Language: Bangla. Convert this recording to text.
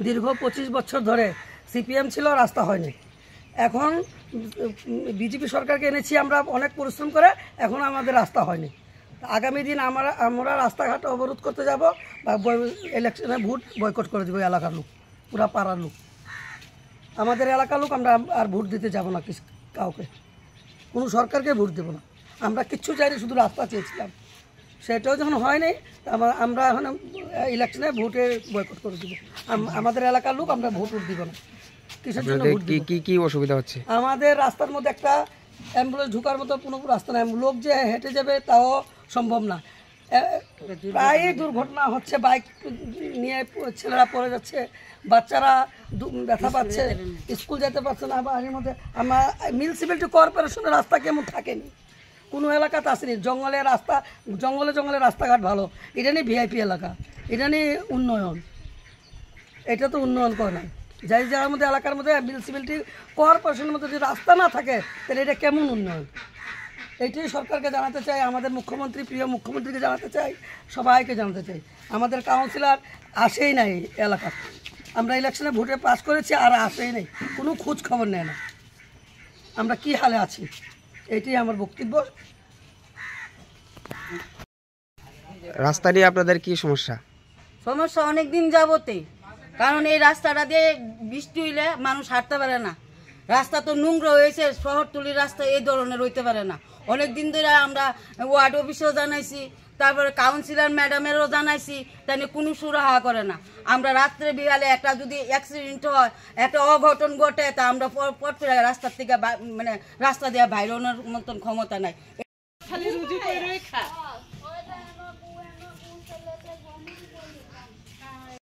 দীর্ঘ 25 বছর ধরে সিপিএম ছিল, রাস্তা হয়নি। এখন বিজেপি সরকারকে এনেছি আমরা অনেক পরিশ্রম করে, এখন আমাদের রাস্তা হয়নি। আগামী দিন আমরা রাস্তাঘাট অবরোধ করতে যাব বা ইলেকশনে ভোট বয়কট করে দেবো। এলাকার লোক, পুরা পাড়ার লোক, আমাদের এলাকার লোক, আমরা আর ভোট দিতে যাব না কাউকে, কোনো সরকারকে ভোট দেবো না। আমরা কিচ্ছু চাইনি, শুধু রাস্তা চেয়েছিলাম। সেটাও যখন হয়নি, আমরা এখন ইলেকশনে ভোটে বয়কট করে দেবো। আমাদের এলাকার লোক, আমরা ভোট দিব না। কিসের জন্য ভোট দিব? কি অসুবিধা হচ্ছে? আমাদের রাস্তার মধ্যে একটা অ্যাম্বুলেন্স ঢোকার মতো কোনো রাস্তা নাই, লোক যে হেঁটে যাবে তাও সম্ভব না। প্রায় দুর্ঘটনা হচ্ছে, বাইক নিয়ে ছেলেরা পড়ে যাচ্ছে, বাচ্চারা ব্যথা পাচ্ছে, স্কুল যেতে পারছে না। বাড়ির মধ্যে আমার মিউনিসিপ্যালিটি কর্পোরেশনের রাস্তা কেমন থাকেনি, কোনো এলাকাতে আসেনি। জঙ্গলে রাস্তাঘাট ভালো, এটা নিয়ে ভিআইপি এলাকা, এটা নিয়ে উন্নয়ন, এটা তো উন্নয়ন করে না। যাই যার মধ্যে এলাকার মধ্যে মিউনিসিপ্যালিটি কর্পোরেশনের মধ্যে যদি রাস্তা না থাকে, তাহলে এটা কেমন উন্নয়ন? এইটাই সরকারকে জানাতে চাই, আমাদের মুখ্যমন্ত্রী, প্রিয় মুখ্যমন্ত্রীকে জানাতে চাই, সবাইকে জানাতে চাই। আমাদের কাউন্সিলর আসেই নাই এলাকা, আমরা ইলেকশনে ভোটে পাস করেছি আর আসেই নেই, কোনো খোঁজ খবর নেয় না আমরা কি হালে আছি। এইটাই আমার বক্তব্য। রাস্তা নিয়ে আপনাদের কি সমস্যা? সমস্যা অনেক দিন যাবতে, কারণ এই রাস্তাটা দিয়ে বৃষ্টি হইলে মানুষ হাঁটতে পারে না। রাস্তা তো নোংরা হয়েছে, শহরতলির রাস্তা এই ধরনের হইতে পারে না। অনেক দিন ধরে আমরা ওয়ার্ড অফিসেও জানাইছি, তারপরে কাউন্সিলর ম্যাডামেরও জানাইছি, তাই কোনো সুরাহা করে না। আমরা রাত্রে বিকালে একটা যদি অ্যাক্সিডেন্ট হয়, একটা অঘটন ঘটে, তা আমরা পট করে রাস্তার থেকে রাস্তা দিয়ে বাইরের মতন ক্ষমতা নাই।